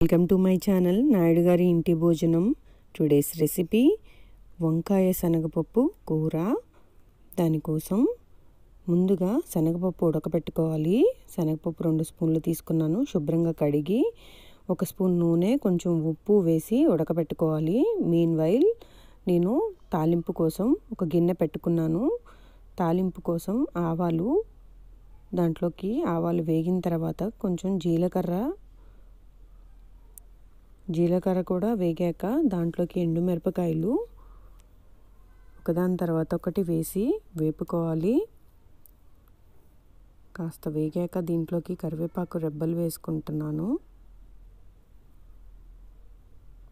Welcome to my channel Naidu గారి ఇంటి భోజనం. టుడేస్ రెసిపీ వంకాయ శనగపప్పు కూర. దానికోసం ముందుగా శనగపప్పు ఉడకబెట్టుకోవాలి. శనగపప్పు 2 స్పూన్లు తీసుకున్నాను. శుభ్రంగా కడిగి 1 స్పూన్ నూనె కొంచెం ఉప్పు వేసి ఉడకబెట్టుకోవాలి. మీన్ వైల్ నేను తాలింపు కోసం ఒక గిన్నె పెట్టుకున్నాను. తాలింపు కోసం ఆవాలు, దాంట్లోకి ఆవాలు వేగిన తర్వాత కొంచెం జీలకర్ర కూడా వేగాక దాంట్లోకి ఎండుమిరపకాయలు ఒకదాని తర్వాత ఒకటి వేసి వేపుకోవాలి. కాస్త వేగాక దీంట్లోకి కరివేపాకు రెబ్బలు వేసుకుంటున్నాను.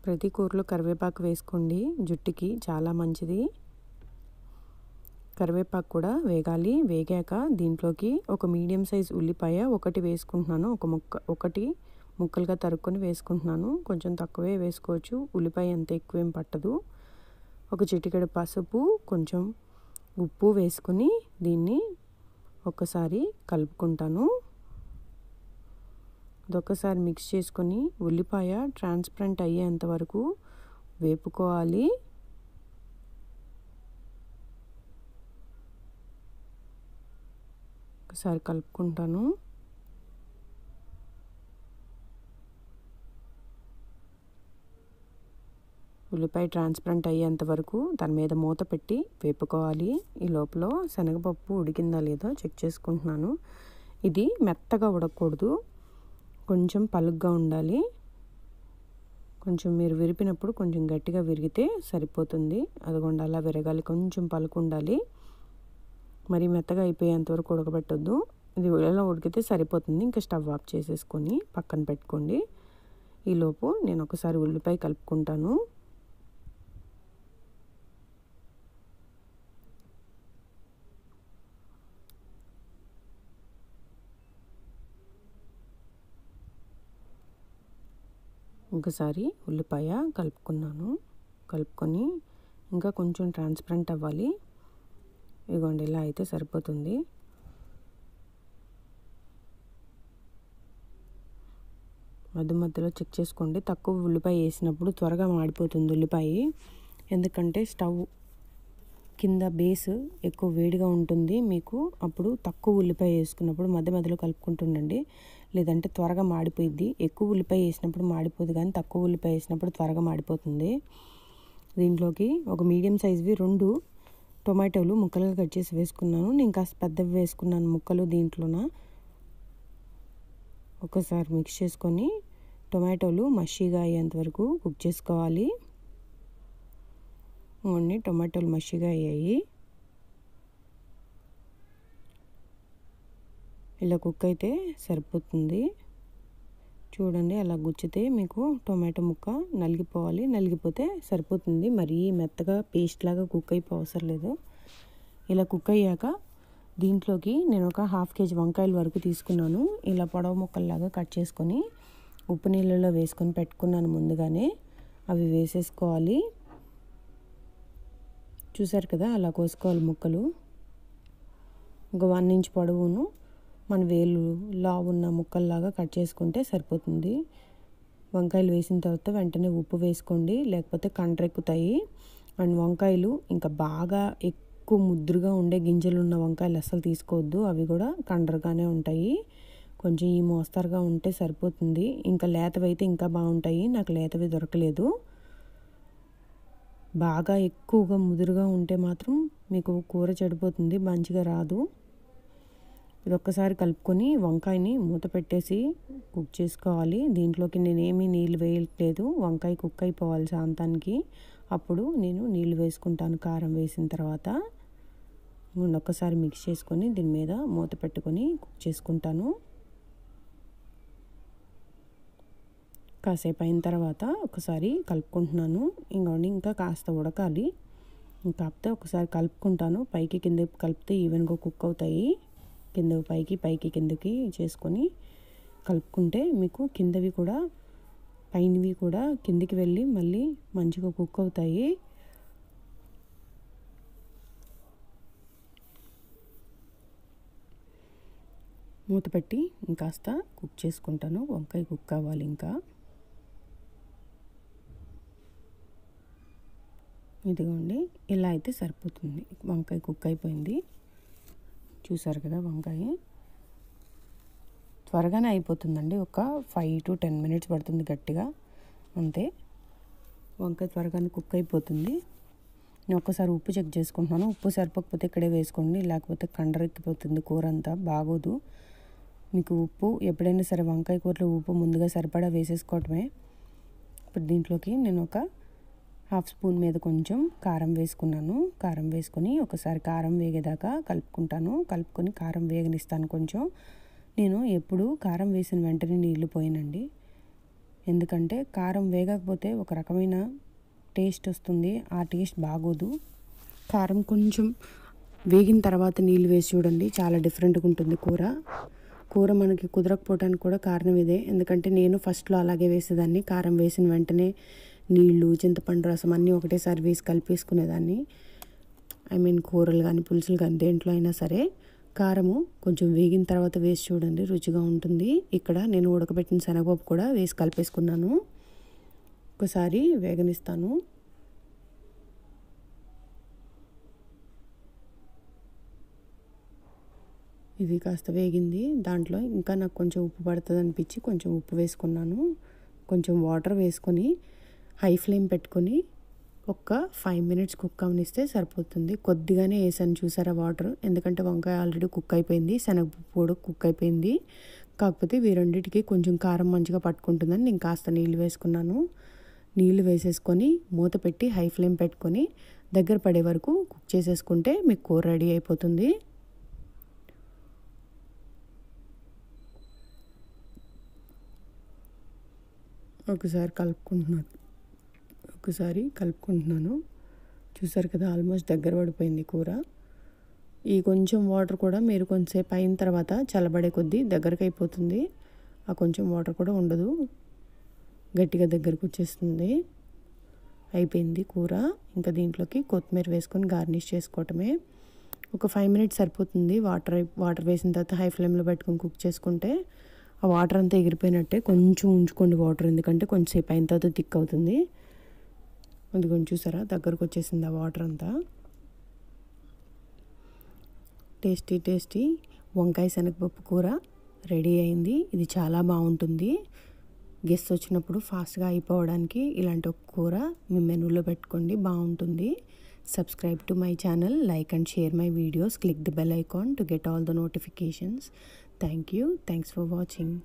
ప్రతి కూరలో కరివేపాకు వేసుకోండి, జుట్టుకి చాలా మంచిది. కరివేపాకు కూడా వేగాలి. వేగాక దీంట్లోకి ఒక మీడియం సైజ్ ఉల్లిపాయ ఒకటి వేసుకుంటున్నాను. ఒకటి ముక్కలుగా తరుక్కొని వేసుకుంటున్నాను. కొంచెం తక్కువే వేసుకోవచ్చు, ఉల్లిపాయ అంత ఎక్కువేం పట్టదు. ఒక చిటికెడు పసుపు, కొంచెం ఉప్పు వేసుకుని దీన్ని ఒకసారి కలుపుకుంటాను. అదొకసారి మిక్స్ చేసుకొని ఉల్లిపాయ ట్రాన్స్పరెంట్ అయ్యేంత వరకు వేపుకోవాలి. ఒకసారి కలుపుకుంటాను. ఉల్లిపాయ ట్రాన్స్పరెంట్ అయ్యేంత వరకు దాని మీద మూత పెట్టి వేపుకోవాలి. ఈ లోపల శనగపప్పు ఉడికిందా లేదా చెక్ చేసుకుంటున్నాను. ఇది మెత్తగా ఉడకకూడదు, కొంచెం పలుగ్గా ఉండాలి. కొంచెం మీరు విరిపినప్పుడు కొంచెం గట్టిగా విరిగితే సరిపోతుంది. అదిగోండి అలా విరగాలి, కొంచెం పలుకు ఉండాలి. మరి మెత్తగా అయిపోయేంత వరకు ఉడకబెట్టొద్దు. ఇది ఎలా ఉడికితే సరిపోతుంది. ఇంకా స్టవ్ ఆఫ్ చేసేసుకొని పక్కన పెట్టుకోండి. ఈలోపు నేను ఒకసారి ఉల్లిపాయ కలుపుకుంటాను. ఒకసారి ఉల్లిపాయ కలుపుకొని ఇంకా కొంచెం ట్రాన్స్పరెంట్ అవ్వాలి. ఇదిగోండి ఇలా అయితే సరిపోతుంది. మధ్యలో చెక్ చేసుకోండి. తక్కువ ఉల్లిపాయ వేసినప్పుడు త్వరగా మాడిపోతుంది ఉల్లిపాయ. ఎందుకంటే స్టవ్ కింద బేస్ ఎక్కువ వేడిగా ఉంటుంది మీకు. అప్పుడు తక్కువ ఉల్లిపాయ వేసుకున్నప్పుడు మధ్యలో కలుపుకుంటుండండి, లేదంటే త్వరగా మాడిపోయిద్ది. ఎక్కువ ఉల్లిపాయ వేసినప్పుడు మాడిపోదు, కానీ తక్కువ ఉల్లిపాయ వేసినప్పుడు త్వరగా మాడిపోతుంది. దీంట్లోకి ఒక మీడియం సైజ్వి 2 టొమాటోలు ముక్కలుగా కట్ చేసి వేసుకున్నాను. నేను కాస్త పెద్దవి వేసుకున్నాను ముక్కలు. దీంట్లోన ఒకసారి మిక్స్ చేసుకొని టొమాటోలు మషిగా అయ్యేంత వరకు కుక్ చేసుకోవాలి. టొమాటోలు మషిగా అయ్యాయి. ఇలా కుక్ అయితే సరిపోతుంది. చూడండి, అలా గుచ్చితే మీకు టొమాటో ముక్క నలిగిపోవాలి. నలిగిపోతే సరిపోతుంది. మరీ మెత్తగా పేస్ట్ లాగా కుక్ అయిపోవసరం లేదు. ఇలా కుక్ అయ్యాక దీంట్లోకి నేను ఒక 1/2 kg వంకాయల వరకు తీసుకున్నాను. ఇలా పొడవు ముక్కల్లాగా కట్ చేసుకొని ఉప్పు నీళ్ళలో వేసుకొని పెట్టుకున్నాను ముందుగానే. అవి వేసేసుకోవాలి. చూసారు కదా, అలా కోసుకోవాలి ముక్కలు. ఒక 1 ఇంచ్ పొడవును మన వేలు లావున్న ముక్కల్లాగా కట్ చేసుకుంటే సరిపోతుంది. వంకాయలు వేసిన తర్వాత వెంటనే ఉప్పు వేసుకోండి, లేకపోతే కండ్రెక్కుతాయి. అండ్ వంకాయలు ఇంకా బాగా ఎక్కువ ముద్దుగా ఉండే గింజలు ఉన్న వంకాయలు అస్సలు తీసుకోవద్దు. అవి కూడా కండ్రగానే ఉంటాయి. కొంచెం ఈ మోస్తరుగా ఉంటే సరిపోతుంది. ఇంకా లేతవి అయితే ఇంకా బాగుంటాయి. నాకు లేతవి దొరకలేదు. బాగా ఎక్కువగా ముదురుగా ఉంటే మాత్రం మీకు కూర చెడిపోతుంది, మంచిగా రాదు. ఇది ఒక్కసారి కలుపుకొని వంకాయని మూత పెట్టేసి కుక్ చేసుకోవాలి. దీంట్లోకి నేనేమీ నీళ్ళు వేయట్లేదు. వంకాయ కుక్ అయిపోవాలి శాంతానికి. అప్పుడు నేను నీళ్ళు వేసుకుంటాను కారం వేసిన తర్వాత. ఒక్కసారి మిక్స్ చేసుకొని దీని మీద మూత పెట్టుకొని కుక్ చేసుకుంటాను. కాసేపు అయిన తర్వాత ఒకసారి కలుపుకుంటున్నాను. ఇంకా కాస్త ఉడకాలి. కాకపోతే ఒకసారి కలుపుకుంటాను. పైకి కిందకి కలిపితే ఈవెన్గా కుక్ అవుతాయి. కిందకి పైకి, పైకి కిందకి చేసుకొని కలుపుకుంటే మీకు కిందవి కూడా పైనవి కూడా కిందికి వెళ్ళి మళ్ళీ మంచిగా కుక్ అవుతాయి. మూత పెట్టి ఇంకాస్త కుక్ చేసుకుంటాను. వంకాయ కుక్ అవ్వాలి ఇంకా. ఇదిగోండి, ఇలా అయితే సరిపోతుంది. వంకాయ కుక్ అయిపోయింది. చూసారు కదా, వంకాయ త్వరగానే అయిపోతుందండి. ఒక 5 to 10 minutes పడుతుంది గట్టిగా, అంతే. వంకాయ త్వరగానే కుక్ అయిపోతుంది. నేను ఒక్కసారి ఉప్పు చెక్ చేసుకుంటున్నాను. ఉప్పు సరిపోకపోతే ఇక్కడే వేసుకోండి, లేకపోతే కండరెక్కిపోతుంది కూర అంతా, బాగోదు. మీకు ఉప్పు ఎప్పుడైనా సరే వంకాయ కూరలో ఉప్పు ముందుగా సరిపడా వేసేసుకోవటమే. ఇప్పుడు దీంట్లోకి నేను ఒక 1/2 స్పూన్ మీద కొంచెం కారం వేసుకున్నాను. కారం వేసుకొని ఒకసారి కారం వేగేదాకా కలుపుకుంటాను. కలుపుకొని కారం వేగనిస్తాను కొంచెం. నేను ఎప్పుడు కారం వేసిన వెంటనే నీళ్లు పోయినండి, ఎందుకంటే కారం వేగకపోతే ఒక రకమైన టేస్ట్ వస్తుంది, ఆ టేస్ట్ బాగోదు. కారం కొంచెం వేగిన తర్వాత నీళ్ళు వేసి చూడండి, చాలా డిఫరెంట్గా ఉంటుంది కూర మనకి కుదరకపోవడానికి కూడా కారణం ఇదే. ఎందుకంటే నేను ఫస్ట్లో అలాగే వేసేదాన్ని, కారం వేసిన వెంటనే నీళ్ళు, చింతపండు రసం అన్నీ ఒకటేసారి వేసి కలిపేసుకునేదాన్ని. కూరలు కానీ పులుసులు కానీ దేంట్లో అయినా సరే కారము కొంచెం వేగిన తర్వాత వేసి చూడండి, రుచిగా ఉంటుంది. ఇక్కడ నేను ఉడకబెట్టిన శనగపప్పు కూడా వేసి కలిపేసుకున్నాను. ఒకసారి వేగనిస్తాను. ఇది కాస్త వేగింది. దాంట్లో ఇంకా నాకు కొంచెం ఉప్పు పడుతుంది అనిపించి కొంచెం ఉప్పు వేసుకున్నాను. కొంచెం వాటర్ వేసుకొని హై ఫ్లేమ్ పెట్టుకొని ఒక 5 minutes కుక్ అవనిస్తే సరిపోతుంది. కొద్దిగానే వేసాను చూసారా వాటర్, ఎందుకంటే వంకాయ ఆల్రెడీ కుక్ అయిపోయింది, శనగపప్పు కూడా కుక్ అయిపోయింది. కాకపోతే ఇవి రెండింటికి కొంచెం కారం మంచిగా పట్టుకుంటుందని నేను కాస్త నీళ్ళు వేసుకున్నాను. నీళ్ళు వేసేసుకొని మూత పెట్టి హై ఫ్లేమ్ పెట్టుకొని దగ్గర పడే వరకు కుక్ చేసేసుకుంటే మీకు కూర రెడీ అయిపోతుంది. ఒకసారి కలుపుకుంటున్నాను. చూసారు కదా, ఆల్మోస్ట్ దగ్గర పడిపోయింది కూర. ఈ కొంచెం వాటర్ కూడా మీరు కొంచెంసేపు అయిన తర్వాత చల్లబడే కొద్దీ దగ్గరకు అయిపోతుంది. ఆ కొంచెం వాటర్ కూడా ఉండదు, గట్టిగా దగ్గరకు వచ్చేస్తుంది. అయిపోయింది కూర. ఇంకా దీంట్లోకి కొత్తిమీర వేసుకొని గార్నిష్ చేసుకోవటమే. ఒక 5 minutes సరిపోతుంది. వాటర్ వేసిన తర్వాత హై ఫ్లేమ్లో పెట్టుకొని కుక్ చేసుకుంటే ఆ వాటర్ అంతా ఎగిరిపోయినట్టే. కొంచెం ఉంచుకోండి వాటర్, ఎందుకంటే కొంచెంసేపు అయిన తర్వాత థిక్ అవుతుంది. అది కొంచెం చూసారా, దగ్గరకు వచ్చేసింది ఆ వాటర్ అంతా. టేస్టీ వంకాయ శనగపప్పు కూర రెడీ అయింది. ఇది చాలా బాగుంటుంది. గెస్ట్ వచ్చినప్పుడు ఫాస్ట్గా అయిపోవడానికి ఇలాంటి ఒక కూర మీ మెనూలో పెట్టుకోండి, బాగుంటుంది. Subscribe to my channel, like and share my videos, click the bell icon to get all the notifications. Thank you. Thanks for watching.